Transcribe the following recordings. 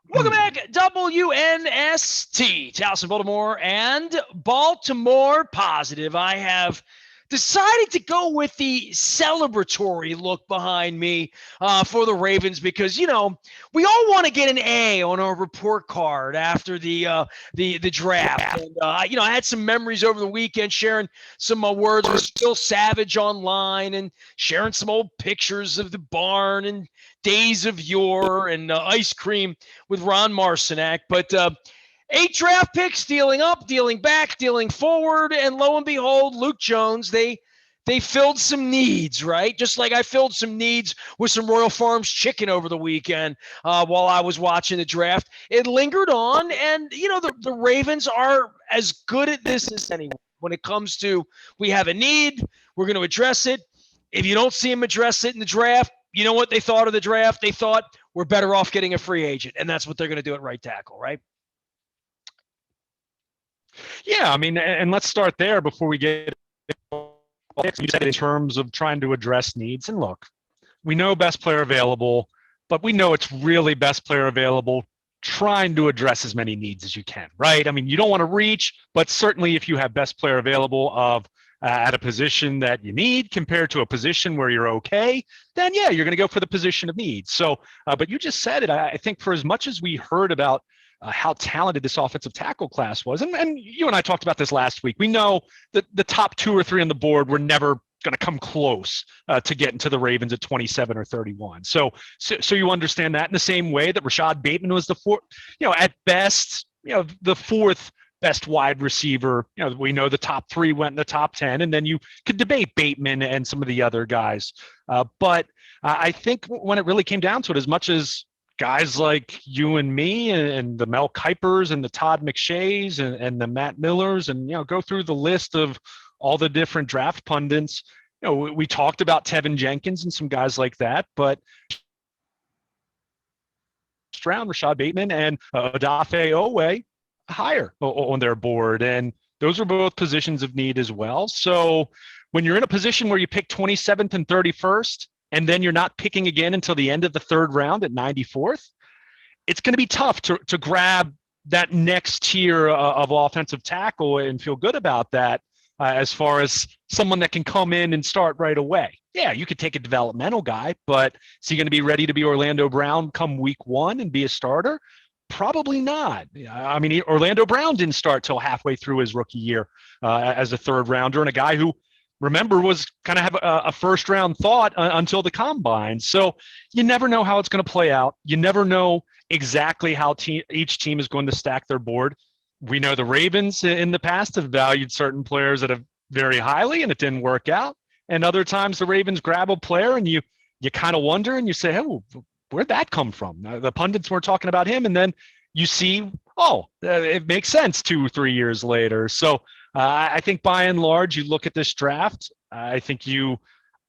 Welcome back, WNST, Towson, Baltimore, and Baltimore Positive. I have decided to go with the celebratory look behind me for the Ravens because, we all want to get an A on our report card after the draft. And, I had some memories over the weekend sharing some words with Still Savage online and sharing some old pictures of the barn and days of yore and ice cream with Ron Marcinak. But 8 draft picks, dealing up, dealing back, dealing forward, and lo and behold, Luke Jones, they filled some needs, right? Just like I filled some needs with some Royal Farms chicken over the weekend while I was watching the draft. It lingered on, and, the Ravens are as good at this as anyone. When it comes to, we have a need, we're going to address it. If you don't see them address it in the draft, you know what they thought of the draft? They thought we're better off getting a free agent, and that's what they're going to do at right tackle, right? Yeah, I mean, and let's start there before we get you said in terms of trying to address needs. And look, we know best player available, but we know it's really best player available trying to address as many needs as you can, right? I mean, you don't want to reach, but certainly if you have best player available of at a position that you need compared to a position where you're okay, then yeah, you're going to go for the position of need. So, but you just said it. I think for as much as we heard about how talented this offensive tackle class was, and you and I talked about this last week, we know that the top 2 or 3 on the board were never going to come close to getting to the Ravens at 27 or 31. So you understand that in the same way that Rashad Bateman was the 4th, at best, the 4th best wide receiver. We know the top 3 went in the top 10, and then you could debate Bateman and some of the other guys. But I think when it really came down to it, as much as guys like you and me and the Mel Kipers and the Todd McShays and the Matt Millers and, go through the list of all the different draft pundits, we talked about Tevin Jenkins and some guys like that, but round Rashad Bateman and Odafe Owe higher on their board. And those are both positions of need as well. So when you're in a position where you pick 27th and 31st, and then you're not picking again until the end of the 3rd round at 94th, it's going to be tough to grab that next tier of offensive tackle and feel good about that as far as someone that can come in and start right away. Yeah, you could take a developmental guy, but is he going to be ready to be Orlando Brown come week 1 and be a starter? Probably not. I mean, Orlando Brown didn't start till halfway through his rookie year as a 3rd rounder, and a guy who, remember, was kind of have a 1st round thought until the combine. So you never know how it's going to play out. You never know exactly how each team is going to stack their board. We know the Ravens in the past have valued certain players that have very highly, and it didn't work out. And other times the Ravens grab a player and you kind of wonder and you say, oh, where'd that come from? The pundits were talking about him, and then you see, it makes sense 2-3 years later. So I think by and large, you look at this draft, I think you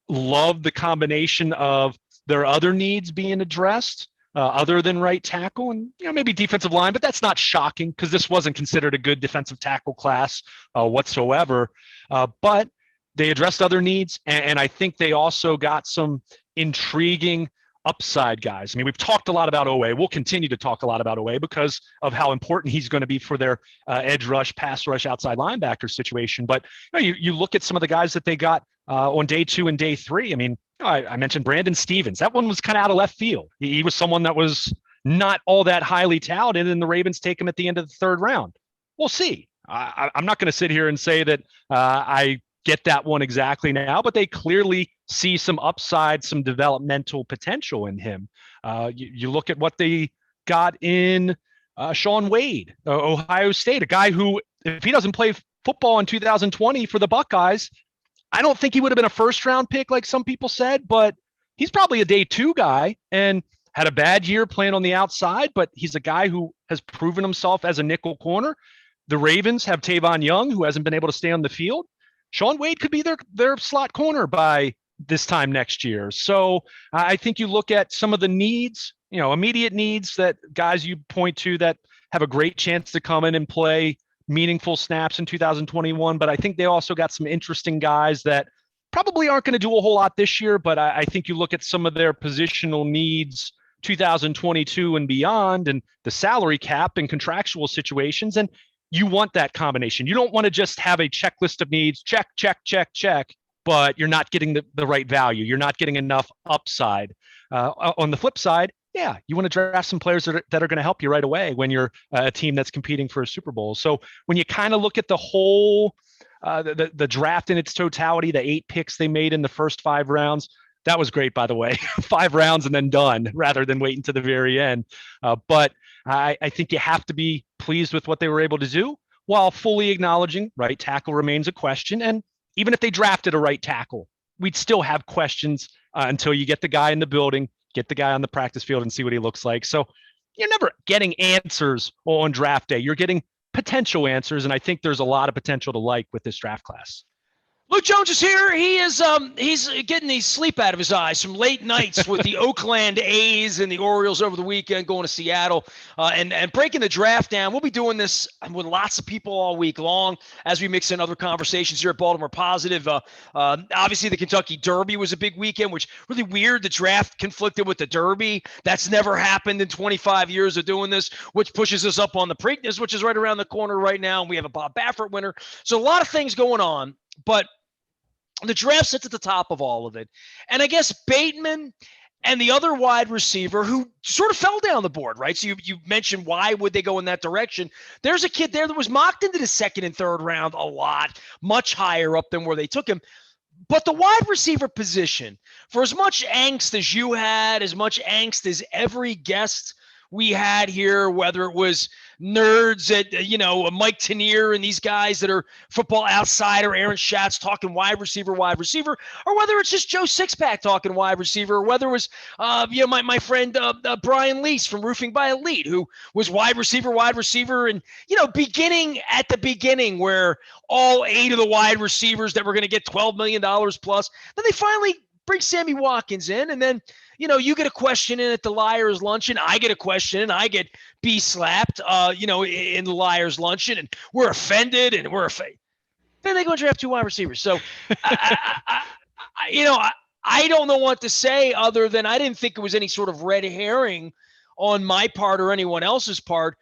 love the combination of their other needs being addressed other than right tackle and, maybe defensive line, but that's not shocking because this wasn't considered a good defensive tackle class whatsoever. But they addressed other needs, and I think they also got some intriguing upside guys. I mean, we've talked a lot about Owe. We'll continue to talk a lot about Owe because of how important he's going to be for their edge rush, pass rush, outside linebacker situation. But you look at some of the guys that they got on day 2 and day 3. I mean, I mentioned Brandon Stevens. That one was kind of out of left field. He was someone that was not all that highly touted, and the Ravens take him at the end of the 3rd round. We'll see. I'm not going to sit here and say that I get that one exactly now, but they clearly see some upside, some developmental potential in him. You look at what they got in Shaun Wade, Ohio State, a guy who, if he doesn't play football in 2020 for the Buckeyes, I don't think he would have been a 1st round pick like some people said, but he's probably a day 2 guy and had a bad year playing on the outside, but he's a guy who has proven himself as a nickel corner. The Ravens have Tavon Young, who hasn't been able to stay on the field. Shaun Wade could be their slot corner by this time next year. So I think you look at some of the needs, immediate needs that guys you point to that have a great chance to come in and play meaningful snaps in 2021. But I think they also got some interesting guys that probably aren't going to do a whole lot this year. But I think you look at some of their positional needs 2022 and beyond, and the salary cap and contractual situations. And you want that combination. You don't want to just have a checklist of needs, check, check, check, check, but you're not getting the right value. You're not getting enough upside. On the flip side, yeah, you want to draft some players that are going to help you right away when you're a team that's competing for a Super Bowl. So when you kind of look at the whole, the draft in its totality, the 8 picks they made in the first 5 rounds, that was great, by the way. 5 rounds and then done, rather than waiting to the very end. But I think you have to be pleased with what they were able to do, while fully acknowledging right tackle remains a question. And even if they drafted a right tackle, we'd still have questions until you get the guy in the building, get the guy on the practice field, and see what he looks like. So you're never getting answers on draft day. You're getting potential answers, and I think there's a lot of potential to like with this draft class. Luke Jones is here. He is he's getting the sleep out of his eyes from late nights with the Oakland A's and the Orioles over the weekend, going to Seattle and breaking the draft down. We'll be doing this with lots of people all week long as we mix in other conversations here at Baltimore Positive. Obviously, the Kentucky Derby was a big weekend, which really weird. The draft conflicted with the Derby. That's never happened in 25 years of doing this, which pushes us up on the Preakness, which is right around the corner right now. And we have a Bob Baffert winner. So a lot of things going on, but the draft sits at the top of all of it. And I guess Bateman and the other wide receiver who sort of fell down the board, right? So you mentioned why would they go in that direction? There's a kid there that was mocked into the 2nd and 3rd round a lot, much higher up than where they took him. But the wide receiver position, for as much angst as you had, as much angst as every guest we had here, whether it was nerds at, Mike Tanier and these guys that are Football Outsider, Aaron Schatz talking wide receiver, or whether it's just Joe Sixpack talking wide receiver, or whether it was, my friend Brian Lease from Roofing by Elite, who was wide receiver, and, beginning at the beginning where all 8 of the wide receivers that were going to get $12 million plus, then they finally bring Sammy Watkins in, and then you get a question in at the Liars Luncheon. I get a question, and I get slapped, in the Liars Luncheon, and we're offended, and then they go and draft 2 wide receivers. So, I don't know what to say other than I didn't think it was any sort of red herring on my part or anyone else's part.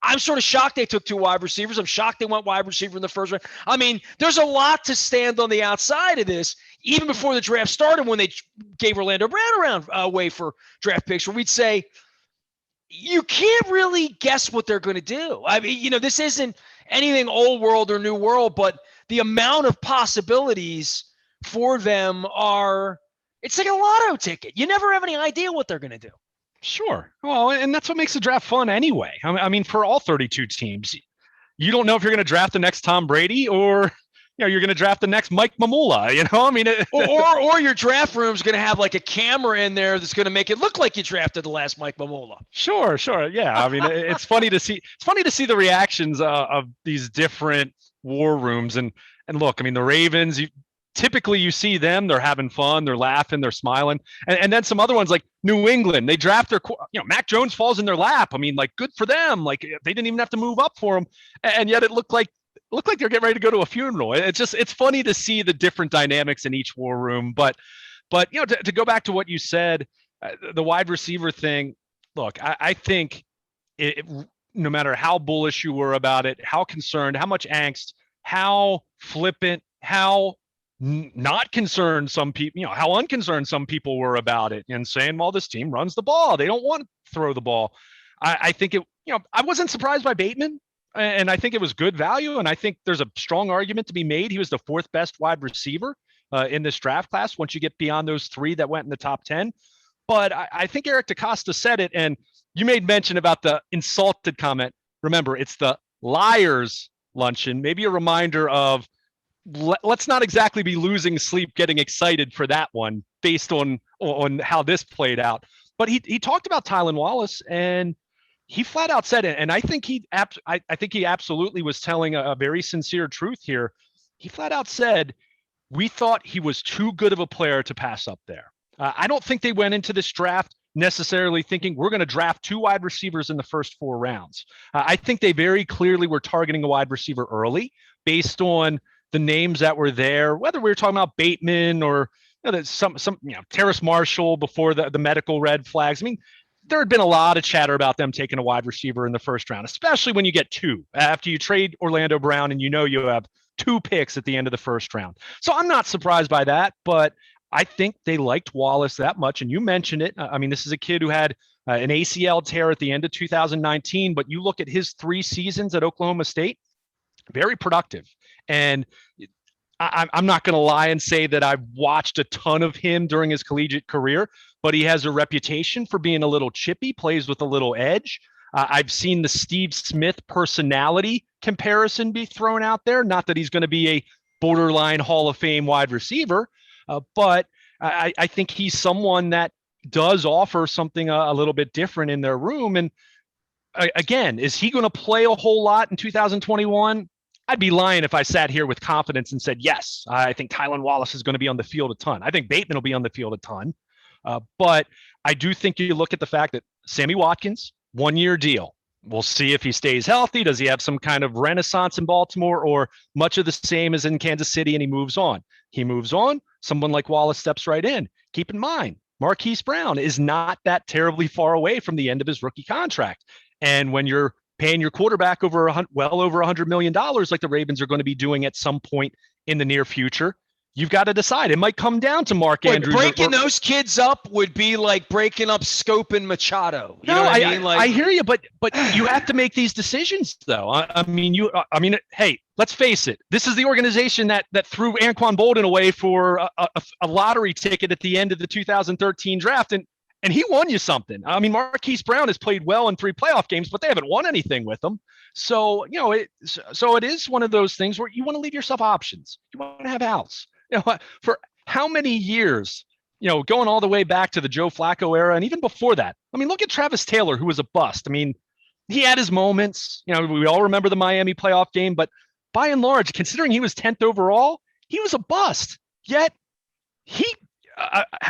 I'm sort of shocked they took 2 wide receivers. I'm shocked they went wide receiver in the first round. I mean, there's a lot to stand on the outside of this, even before the draft started, when they gave Orlando Brown around away for draft picks, where we'd say, you can't really guess what they're going to do. I mean, this isn't anything old world or new world, but the amount of possibilities for them it's like a lotto ticket. You never have any idea what they're going to do. Sure. Well, and that's what makes the draft fun anyway. I mean, for all 32 teams, you don't know if you're going to draft the next Tom Brady or, you're going to draft the next Mike Mamula, I mean, or your draft room's going to have like a camera in there that's going to make it look like you drafted the last Mike Mamula. Sure. Yeah. I mean, it's funny to see the reactions of these different war rooms. And look, I mean, the Ravens, typically you see them, they're having fun, they're laughing, they're smiling. And then some other ones like New England, they draft their, Mac Jones falls in their lap. I mean, like, good for them. Like, they didn't even have to move up for him. And yet it looked like they're getting ready to go to a funeral. It's funny to see the different dynamics in each war room. But to go back to what you said, the wide receiver thing, look, I think no matter how bullish you were about it, how concerned, how much angst, how flippant, how not concerned some people, how unconcerned some people were about it, and saying, well, this team runs the ball, they don't want to throw the ball. I think I wasn't surprised by Bateman, and I think it was good value, and I think there's a strong argument to be made. He was the 4th best wide receiver in this draft class once you get beyond those 3 that went in the top 10. But I think Eric DeCosta said it, and you made mention about the insulted comment. Remember, it's the Liars Luncheon. Maybe a reminder of, let's not exactly be losing sleep getting excited for that one based on how this played out. But he talked about Tylan Wallace, and he flat out said it. And I think he absolutely was telling a very sincere truth here. He flat out said, we thought he was too good of a player to pass up there. I don't think they went into this draft necessarily thinking we're going to draft 2 wide receivers in the first 4 rounds. I think they very clearly were targeting a wide receiver early based on the names that were there, whether we were talking about Bateman or some Terrace Marshall before the medical red flags. I mean, there had been a lot of chatter about them taking a wide receiver in the first round, especially when you get two after you trade Orlando Brown and you have two picks at the end of the first round. So I'm not surprised by that, but I think they liked Wallace that much. And you mentioned it. I mean, this is a kid who had an ACL tear at the end of 2019, but you look at his 3 seasons at Oklahoma State, very productive. And I'm not going to lie and say that I've watched a ton of him during his collegiate career, but he has a reputation for being a little chippy, plays with a little edge. I've seen the Steve Smith personality comparison be thrown out there. Not that he's going to be a borderline Hall of Fame wide receiver, but I think he's someone that does offer something a little bit different in their room. And again, is he going to play a whole lot in 2021? I'd be lying if I sat here with confidence and said, yes, I think Tylan Wallace is going to be on the field a ton. I think Bateman will be on the field a ton. But I do think you look at the fact that Sammy Watkins, 1-year deal. We'll see if he stays healthy. Does he have some kind of renaissance in Baltimore, or much of the same as in Kansas City and he moves on? He moves on. Someone like Wallace steps right in. Keep in mind, Marquise Brown is not that terribly far away from the end of his rookie contract. And when you're paying your quarterback well over $100 million, like the Ravens are going to be doing at some point in the near future, you've got to decide. It might come down to Mark Andrews. Breaking those kids up would be like breaking up Scope and Machado. You know what I mean? I hear you, but you have to make these decisions, though. I mean, hey, let's face it. This is the organization that threw Anquan Bolden away for a lottery ticket at the end of the 2013 draft, and he won you something. I mean, Marquise Brown has played well in 3 playoff games, but they haven't won anything with him. So, it is one of those things where you want to leave yourself options. You want to have outs. For how many years, going all the way back to the Joe Flacco era, and even before that. I mean, look at Travis Taylor, who was a bust. I mean, he had his moments. We all remember the Miami playoff game, but by and large, considering he was 10th overall, he was a bust. Yet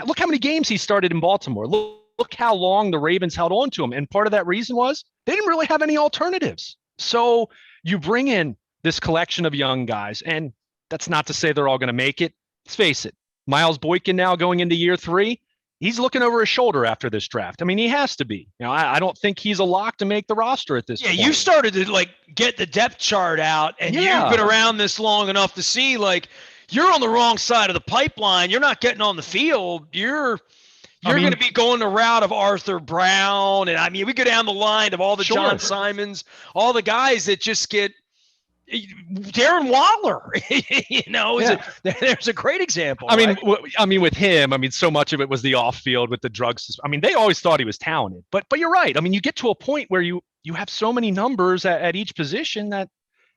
look how many games he started in Baltimore. Look how long the Ravens held on to him. And part of that reason was they didn't really have any alternatives. So you bring in this collection of young guys, and that's not to say they're all going to make it. Let's face it. Miles Boykin now going into year 3, he's looking over his shoulder after this draft. I mean, he has to be. I don't think he's a lock to make the roster at this point. Yeah, you started to get the depth chart out, and you've been around this long enough to see you're on the wrong side of the pipeline. You're not getting on the field. You're going to be going the route of Arthur Brown, and I mean, we go down the line of all the John Simons, all the guys that just get. Darren Waller, there's a great example. I mean, with him, so much of it was the off field with the drugs. I mean, they always thought he was talented, but you're right. I mean, you get to a point where you have so many numbers at each position that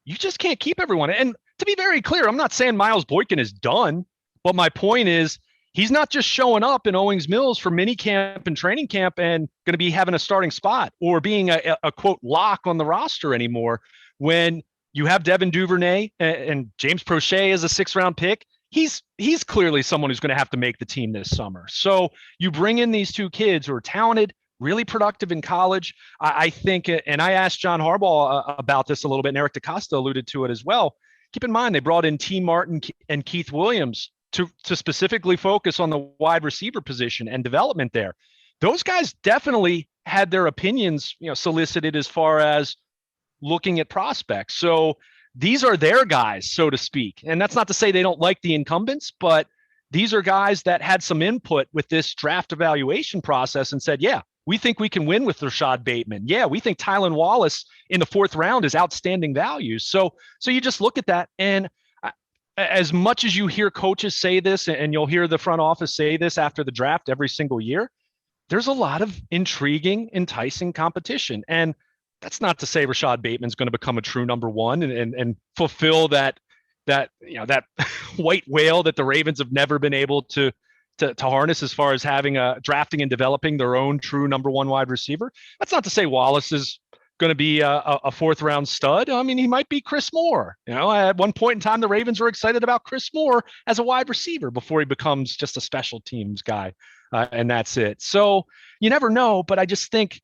you just can't keep everyone. And to be very clear, I'm not saying Miles Boykin is done, but my point is he's not just showing up in Owings Mills for mini camp and training camp and going to be having a starting spot or being a quote lock on the roster anymore. When you have Devin Duvernay and James Prochet as a 6th-round pick. He's clearly someone who's going to have to make the team this summer. So you bring in these 2 kids who are talented, really productive in college. I think, and I asked John Harbaugh about this a little bit, and Eric DeCosta alluded to it as well. Keep in mind, they brought in T. Martin and Keith Williams to specifically focus on the wide receiver position and development there. Those guys definitely had their opinions, solicited as far as looking at prospects. So these are their guys, so to speak. And that's not to say they don't like the incumbents, but these are guys that had some input with this draft evaluation process and said, yeah, we think we can win with Rashad Bateman. Yeah, we think Tylan Wallace in the 4th round is outstanding value. So you just look at that. And as much as you hear coaches say this, and you'll hear the front office say this after the draft every single year, there's a lot of intriguing, enticing competition. And that's not to say Rashad Bateman's going to become a true number 1 and fulfill that white whale that the Ravens have never been able to harness as far as having drafting and developing their own true number 1 wide receiver. That's not to say Wallace is going to be a 4th-round stud. I mean, he might be Chris Moore. At one point in time, the Ravens were excited about Chris Moore as a wide receiver before he becomes just a special teams guy, and that's it. So you never know, but I just think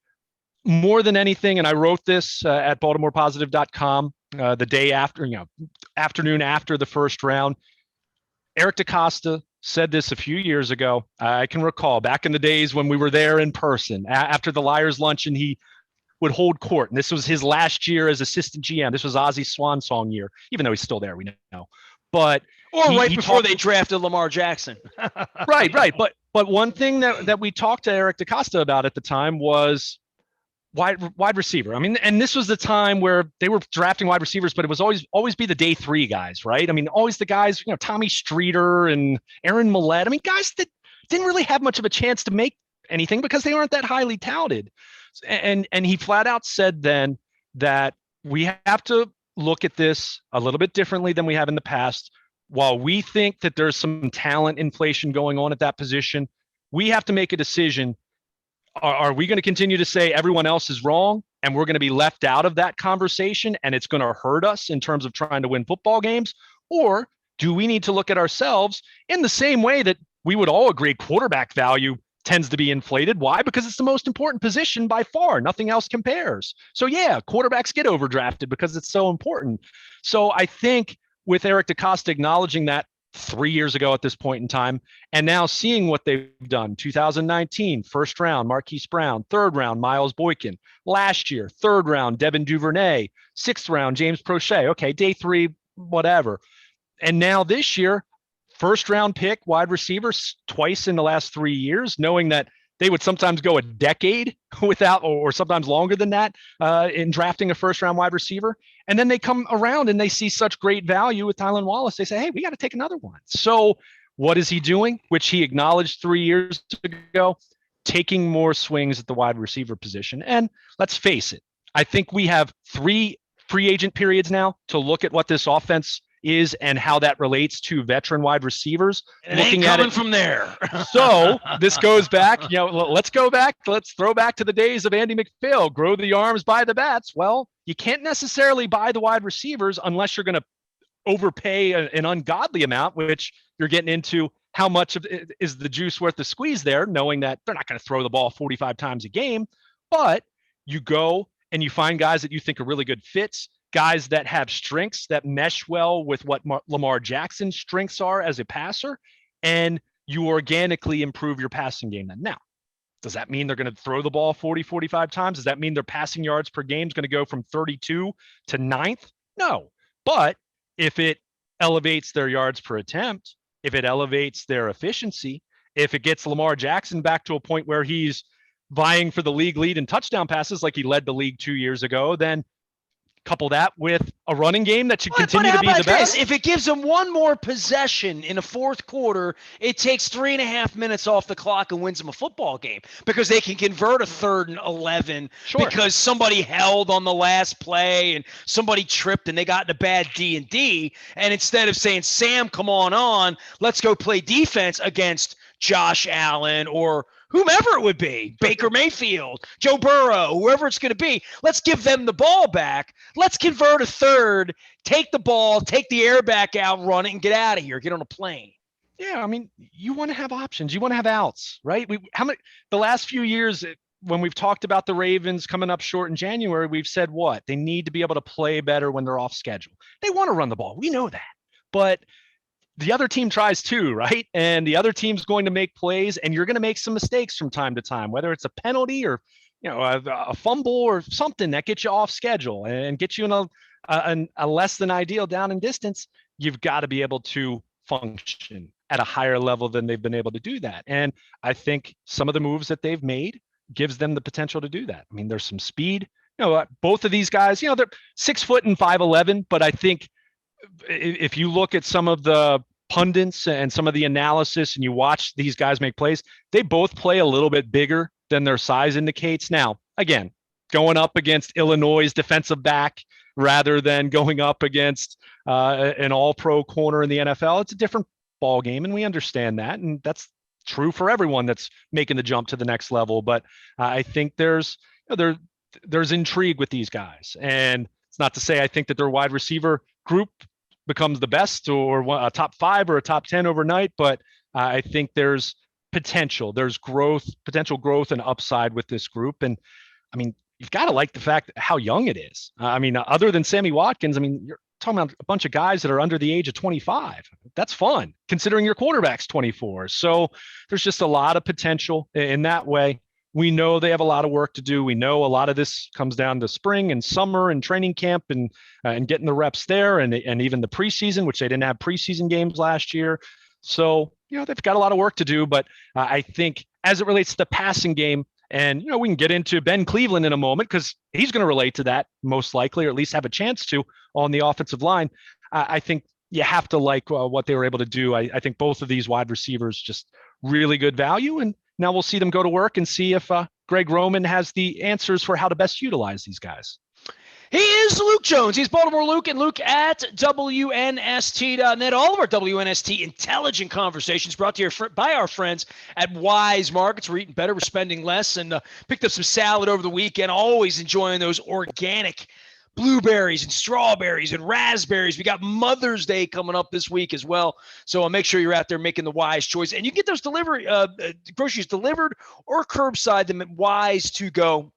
more than anything, and I wrote this at BaltimorePositive.com the day after, afternoon after the first round, Eric DeCosta, said this a few years ago. I can recall back in the days when we were there in person after the Liars Luncheon, he would hold court. And this was his last year as assistant GM. This was Ozzy's swan song year, even though he's still there, we know. But right before they drafted Lamar Jackson. Right. But one thing that we talked to Eric DaCosta about at the time was wide receiver. I mean, and this was the time where they were drafting wide receivers, but it was always be the day three guys, right? I mean, always the guys, Tommy Streeter and Aaron Millette. I mean, guys that didn't really have much of a chance to make anything because they aren't that highly touted. And he flat out said then that we have to look at this a little bit differently than we have in the past. While we think that there's some talent inflation going on at that position, we have to make a decision. Are we going to continue to say everyone else is wrong and we're going to be left out of that conversation and it's going to hurt us in terms of trying to win football games? Or do we need to look at ourselves in the same way that we would all agree quarterback value tends to be inflated? Why? Because it's the most important position by far. Nothing else compares. So yeah, quarterbacks get overdrafted because it's so important. So I think with Eric DaCosta acknowledging that 3 years ago at this point in time, and now seeing what they've done, 2019, first round, Marquise Brown, third round, Miles Boykin, last year, third round, Devin Duvernay, sixth round, James Prochet, okay, day three, whatever. And now this year, first round pick, wide receivers twice in the last 3 years, knowing that they would sometimes go a decade without, or sometimes longer than that, in drafting a first round wide receiver. And then they come around and they see such great value with Tylan Wallace. They say, hey, we got to take another one. So what is he doing? Which he acknowledged 3 years ago, taking more swings at the wide receiver position. And let's face it, I think we have 3 free agent periods now to look at what this offense is and how that relates to veteran wide receivers. And looking at it from there. So this goes back, let's go back. Let's throw back to the days of Andy McPhail, grow the arms, buy the bats. Well, you can't necessarily buy the wide receivers unless you're going to overpay an ungodly amount, which you're getting into how much of it is the juice worth the squeeze there, knowing that they're not going to throw the ball 45 times a game. But you go and you find guys that you think are really good fits, guys that have strengths that mesh well with what Lamar Jackson's strengths are as a passer, and you organically improve your passing game. Now, does that mean they're going to throw the ball 40, 45 times? Does that mean their passing yards per game is going to go from 32 to 9th? No. But if it elevates their yards per attempt, if it elevates their efficiency, if it gets Lamar Jackson back to a point where he's vying for the league lead in touchdown passes like he led the league 2 years ago, then couple that with a running game that should continue to be the best. If it gives them one more possession in the fourth quarter, it takes 3.5 minutes off the clock and wins them a football game because they can convert a 3rd and 11 because somebody held on the last play and somebody tripped and they got in a bad D&D. And instead of saying, Sam, come on, let's go play defense against Josh Allen or whomever it would be, Baker Mayfield, Joe Burrow, whoever it's going to be, let's give them the ball back. Let's convert a 3rd, take the ball, take the air back out, run it, and get out of here. Get on a plane. Yeah, I mean, you want to have options. You want to have outs, right? The last few years when we've talked about the Ravens coming up short in January, we've said what? They need to be able to play better when they're off schedule. They want to run the ball. We know that. But the other team tries too, right? And the other team's going to make plays, and you're going to make some mistakes from time to time, whether it's a penalty or a fumble or something that gets you off schedule and gets you in a less than ideal down and distance. You've got to be able to function at a higher level than they've been able to do that. And I think some of the moves that they've made gives them the potential to do that. I mean, there's some speed. Both of these guys, they're 6 foot and 5'11", but I think if you look at some of the pundits and some of the analysis and you watch these guys make plays, they both play a little bit bigger than their size indicates. Now, again, going up against Illinois' defensive back rather than going up against an all-pro corner in the NFL, it's a different ball game, and we understand that, and that's true for everyone that's making the jump to the next level. But I think there's intrigue with these guys, and it's not to say I think that their wide receiver group becomes the best or a top 5 or a top 10 overnight, but I think there's potential. There's potential growth and upside with this group. And I mean, you've got to like the fact how young it is. I mean, other than Sammy Watkins, I mean, you're talking about a bunch of guys that are under the age of 25. That's fun, considering your quarterback's 24. So there's just a lot of potential in that way. We know they have a lot of work to do. We know a lot of this comes down to spring and summer and training camp and getting the reps there and even the preseason, which they didn't have preseason games last year. So, they've got a lot of work to do. But I think as it relates to the passing game, and, we can get into Ben Cleveland in a moment because he's going to relate to that most likely, or at least have a chance to on the offensive line. I think you have to like what they were able to do. I think both of these wide receivers just really good value. And now we'll see them go to work and see if Greg Roman has the answers for how to best utilize these guys. He is Luke Jones. He's Baltimore Luke, and Luke at WNST.net. All of our WNST intelligent conversations brought to you by our friends at Wise Markets. We're eating better, we're spending less, and picked up some salad over the weekend. Always enjoying those organic blueberries and strawberries and raspberries. We got Mother's Day coming up this week as well. So make sure you're out there making the wise choice. And you can get those groceries delivered or curbside them at Wise to Go.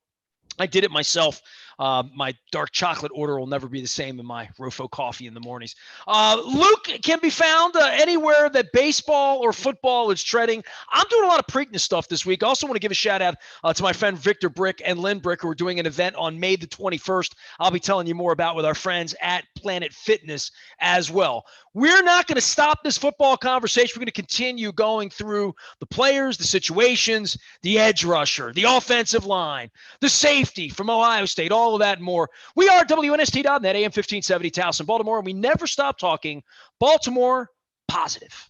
I did it myself. My dark chocolate order will never be the same in my Rofo coffee in the mornings. Luke can be found anywhere that baseball or football is treading. I'm doing a lot of Preakness stuff this week. I also want to give a shout out to my friend Victor Brick and Lynn Brick, who are doing an event on May the 21st. I'll be telling you more about with our friends at Planet Fitness as well. We're not going to stop this football conversation. We're going to continue going through the players, the situations, the edge rusher, the offensive line, the safety from Ohio State, all of that and more. We are WNST.net, AM 1570, Towson, Baltimore, and we never stop talking Baltimore positive.